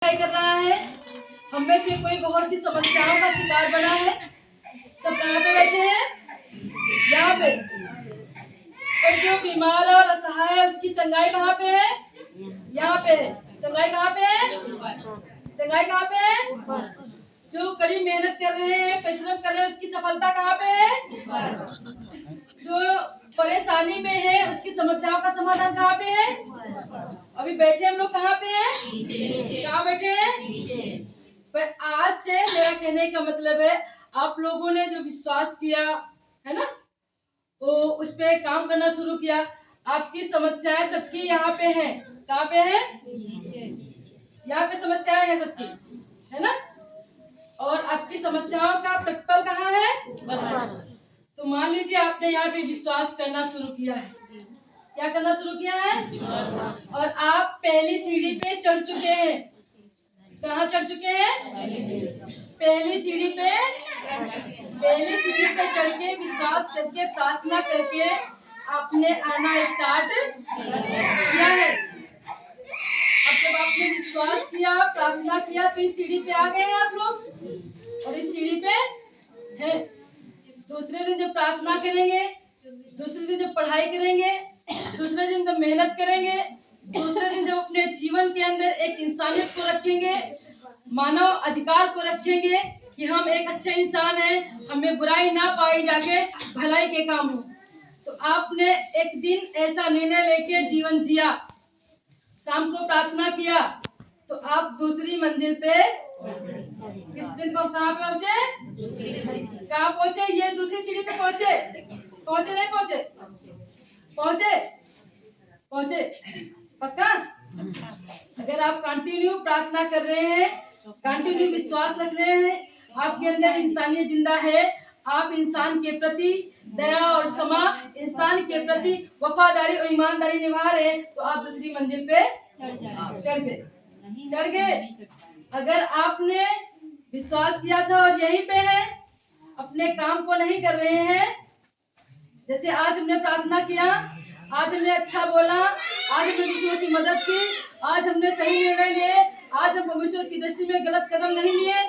क्या कर रहा है। हम में से कोई बहुत सी समस्याओं का शिकार बना है। सब कहाँ पे बैठे हैं? यहाँ पे। और जो बीमार और असहाय है उसकी चंगाई कहाँ पे है? यहाँ पे है। चंगाई कहाँ पे है? चंगाई कहाँ पे है? जो कड़ी मेहनत कर रहे हैं, परिश्रम कर रहे हैं, उसकी सफलता कहाँ पे है? जो परेशानी में है उसकी समस्याओं का समाधान कहाँ पे है? अभी बैठे हम लोग कहाँ पे हैं? कहाँ बैठे हैं? पर आज से मेरा कहने का मतलब है, आप लोगों ने जो विश्वास किया है ना, वो उस पे काम करना शुरू किया। आपकी समस्याएं सबकी यहाँ पे हैं। कहाँ पे है? यहाँ पे समस्याएं हैं सबकी, है ना। और आपकी समस्याओं का प्रतिफल कहाँ है? तो मान लीजिए आपने यहाँ पे विश्वास करना शुरू किया है। क्या करना शुरू किया है? और आप पहली सीढ़ी पे चढ़ चुके हैं। कहाँ चढ़ चुके हैं? पहली सीढ़ी पे। पहली सीढ़ी पे चढ़ के विश्वास करके प्रार्थना करके आपने आना स्टार्ट किया है। अब जब आपने विश्वास किया, प्रार्थना किया, तो इस सीढ़ी पे आ गए हैं आप लोग। और इस सीढ़ी पे है। दूसरे दिन जब प्रार्थना करेंगे, दूसरे दिन जब पढ़ाई करेंगे, दूसरे दिन जब मेहनत करेंगे, दूसरे दिन जब अपने जीवन के अंदर एक इंसानियत को रखेंगे, मानव अधिकार को रखेंगे कि हम एक अच्छे इंसान हैं, हमें बुराई ना पाई जाके भलाई के काम हो, तो आपने एक दिन ऐसा निर्णय लेके जीवन जिया, शाम को प्रार्थना किया, तो आप दूसरी मंजिल पे किस दिन को कहाँ पे पहुँचे? कहाँ पहुँचे? ये दूसरी सीढ़ी पे पहुँचे। पहुँचे नहीं पहुँचे? पहुँचे। पहुँचे पक्का? अगर आप कंटिन्यू प्रार्थना कर रहे हैं, कंटिन्यू विश्वास रख रहे हैं, आपके अंदर इंसानियत जिंदा है, आप इंसान के प्रति दया और क्षमा, इंसान के प्रति वफादारी और ईमानदारी निभा रहे हैं, तो आप दूसरी मंजिल पे चढ़ गए। चढ़ गए। अगर आपने विश्वास किया था और यहीं पे है, अपने काम को नहीं कर रहे हैं, जैसे आज हमने प्रार्थना किया, आज हमने अच्छा बोला, आज हमने दूसरों की मदद की, आज हमने सही निर्णय लिए, आज हम परमेश्वर की दृष्टि में गलत कदम नहीं लिए,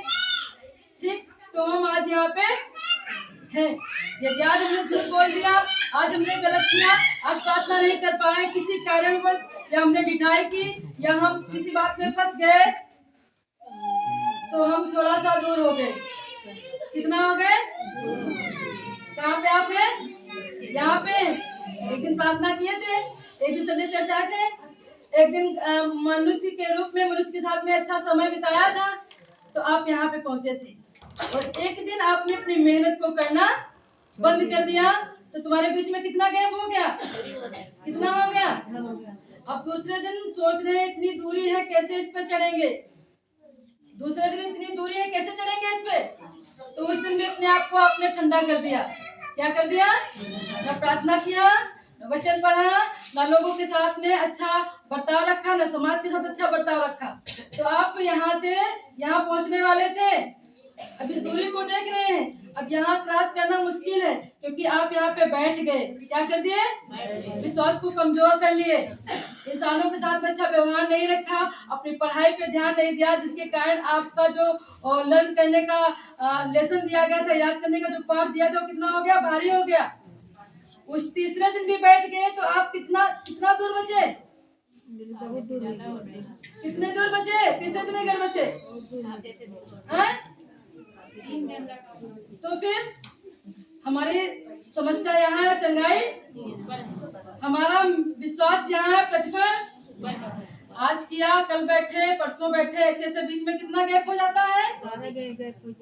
ठीक, तो हम आज यहाँ पे हैं। यदि आज हमने झूठ बोल दिया, आज हमने गलत किया, आज प्रार्थना नहीं कर पाए किसी कारणवश, या हमने मिठाई की, या हम किसी बात में फंस गए, तो हम थोड़ा सा दूर हो गए। कितना हो गए? कहाँ पे आप हैं? यहाँ पे। एक दिन प्रार्थना किए थे, एक दिन संडे चर्च आए थे, एक दिन मनुष्य के रूप में मनुष्य के साथ में अच्छा समय बिताया था, तो आप यहाँ पे पहुंचे थे। और एक दिन आपने अपनी मेहनत को करना बंद कर दिया, तो तुम्हारे बीच में कितना गैप हो गया? कितना हो गया? अब दूसरे दिन सोच रहे हैं इतनी दूरी है, कैसे इस पे चढ़ेंगे? दूसरे दिन इतनी दूरी है, कैसे चढ़ेंगे इस पे? तो उस दिन भी अपने आप को आपने ठंडा कर दिया। क्या कर दिया? न प्रार्थना किया, न वचन पढ़ा, न लोगों के साथ में अच्छा बर्ताव रखा, न समाज के साथ अच्छा बर्ताव रखा, तो आप यहाँ से यहाँ पहुँचने वाले थे। अब इस दूरी को देख रहे हैं, अब यहाँ क्रॉस करना मुश्किल है, क्योंकि आप यहाँ पे बैठ गए। क्या कर दिए? विश्वास को कमजोर कर लिए, इंसानों के साथ में अच्छा व्यवहार नहीं रखा, अपनी पढ़ाई पे ध्यान नहीं दिया, जिसके कारण आपका जो लर्न करने का लेसन दिया गया था, याद करने का जो पाठ दिया था, वो कितना हो गया? भारी हो गया। उस तीसरे दिन भी बैठ गए, तो आप कितना कितना दूर बचे? कितने दूर बचे? तीसरे दिन घर बचे हैं? तो फिर हमारी समस्या यहाँ है चंगाई, हमारा विश्वास यहाँ है प्रतिफल। आज किया, कल बैठे, परसों बैठे, ऐसे ऐसे बीच में कितना गैप हो जाता है?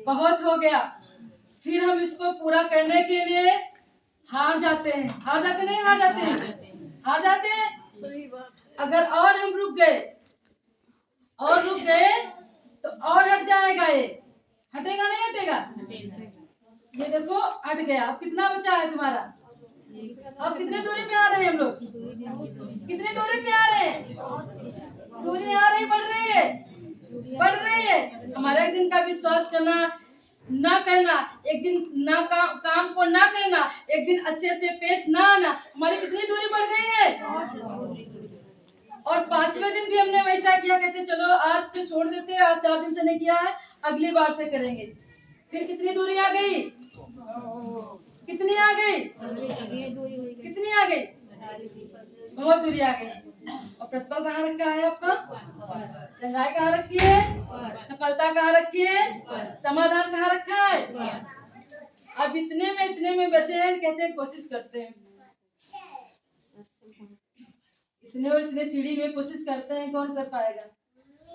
बहुत हो गया। फिर हम इसको पूरा करने के लिए हार जाते हैं। हार जाते नहीं? हार जाते हैं। हार जाते हैं। अगर और हम रुक गए, और रुक गए, तो और हट जाएगा। ये हटेगा नहीं? हटेगा। ये देखो हट गया। अब कितना बचा है तुम्हारा? अब कितने दूरी पे आ रहे हैं हम लोग? कितनी दूरी पे आ रहे हैं? दूरी आ रही, बढ़ रही है, बढ़ रही है। हमारा एक दिन का विश्वास करना ना करना, एक दिन ना काम को ना करना, एक दिन अच्छे से पेश ना आना, हमारी कितनी दूरी बढ़ गई है? और 5वें दिन भी हमने वैसा किया, कहते चलो आज से छोड़ देते हैं, आज 4 दिन से नहीं किया है, अगली बार से करेंगे। फिर कितनी दूरी आ गई, कितनी आ गई, कितनी आ गई, बहुत दूरी आ गई। और प्रतिफल कहाँ रखा है आपका, चंगाई कहाँ रखी है, सफलता कहाँ रखी है, समाधान कहाँ रखा है। अब इतने में बचे हैं, कहते हैं कोशिश करते हैं, इतने और इतने सीढ़ी में कोशिश करते हैं, कौन कर पाएगा,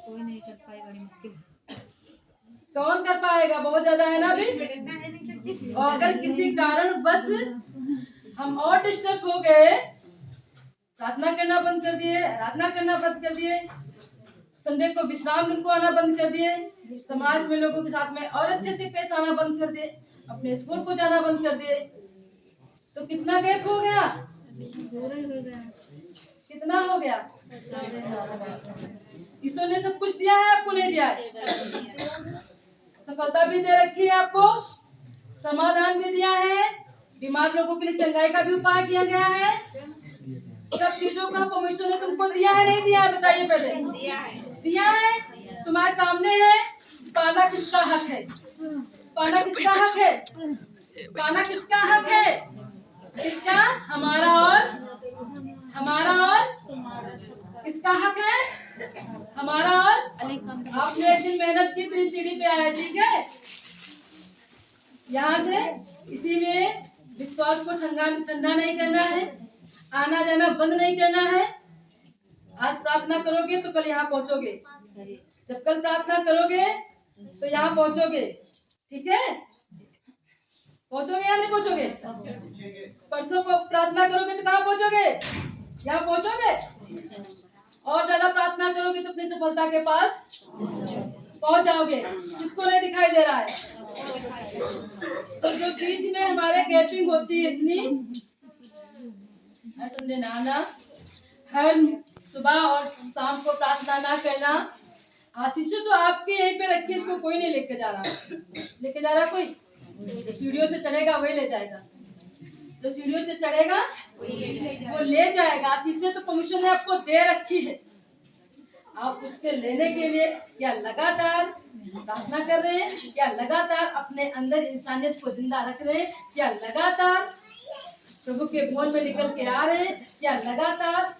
कोई नहीं कर पाएगा, बड़ी मुश्किल। कौन कर पाएगा, बहुत ज्यादा है ना अभी। और अगर किसी कारण बस हम और डिस्टर्ब हो गए, प्रार्थना करना बंद कर दिए, आराधना करना बंद कर दिए, संडे को विश्राम दिन को आना बंद कर दिए, समाज में लोगों के साथ में और अच्छे से पेश आना बंद कर दिए, अपने स्कूल को जाना बंद कर दिए, तो कितना गैप हो गया, कितना हो गया। ईश्वर ने सब कुछ दिया है, आपको नहीं दिया है, सफलता भी दे रखी है आपको, समाधान भी दिया है, बीमार लोगों के लिए चंगाई का भी उपाय किया गया है, सब चीजों का परमेश्वर ने तुमको दिया है, नहीं दिया है, बताइए पहले। दिया है, तुम्हारे सामने है। पाना किसका हक है, पाना किसका हक है, पाना किसका हक है, किसका, हमारा और किसका हक है, हमारा और। आपने एक दिन मेहनत की तो इस सीढ़ी पे आया, ठीक है, यहाँ से, इसीलिए विश्वास को ठंडा नहीं करना है, आना जाना बंद नहीं करना है। आज प्रार्थना करोगे तो कल यहाँ पहुँचोगे, जब कल प्रार्थना करोगे तो यहाँ पहुँचोगे, ठीक है, पहुँचोगे या नहीं पहुँचोगे। परसों प्रार्थना करोगे तो कहाँ पहुँचोगे, यहाँ पहुँचोगे। और ज्यादा प्रार्थना करोगे तो अपनी सफलता के पास पहुँच जाओगे। किसको नहीं दिखाई दे रहा है, तो जो बीच में हमारे गैपिंग होती है इतनी, हर संडे ना आना, हर सुबह और शाम को प्रार्थना ना करना, आशीषों तो आपके यहीं पे रखी है, इसको कोई नहीं लेके जा रहा कोई, सीढ़ियों से चढ़ेगा वही ले जाएगा, जो सीढ़ियों से चढ़ेगा वो ले जाएगा। आशीषें तो परमेश्वर ने आपको दे रखी है, आप उसके लेने के लिए या लगातार प्रार्थना कर रहे हैं, या लगातार अपने अंदर इंसानियत को जिंदा रख रहे हैं, या लगातार प्रभु के भवन में निकल के आ रहे हैं, या लगातार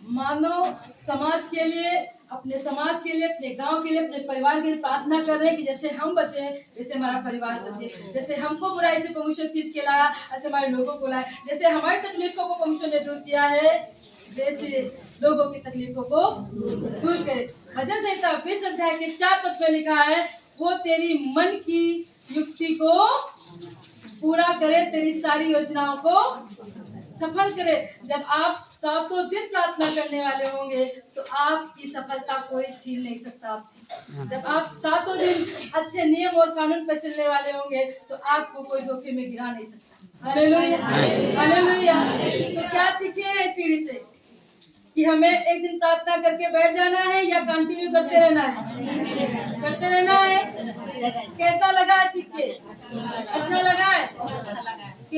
मानव समाज के लिए, अपने समाज के लिए, अपने गांव के लिए, अपने परिवार के लिए प्रार्थना कर रहे हैं कि जैसे हम बचे वैसे हमारा परिवार बचे, जैसे हमको बुराई से परमेश्वर खींच के लाया ऐसे हमारे लोगों को लाया, जैसे हमारी तकलीफों को परमेश्वर ने दूर किया है वैसे लोगों की तकलीफों को दूर करे। भजन संहिता 20 अध्याय के 4 पद में लिखा है, वो तेरी मन की युक्ति को पूरा करे, तेरी सारी योजनाओं को सफल करे। जब आप सातों दिन प्रार्थना करने वाले होंगे तो आपकी सफलता कोई छीन नहीं सकता आपसे। जब आप सातों दिन अच्छे नियम और कानून पर चलने वाले होंगे तो आपको कोई धोखे में गिरा नहीं सकता। Hallelujah, hallelujah. तो क्या सीखे हैं सीढ़ी से कि हमें एक दिन प्रार्थना करके बैठ जाना है या कंटिन्यू करते रहना है, करते रहना है। कैसा लगा सीख के, अच्छा लगा है।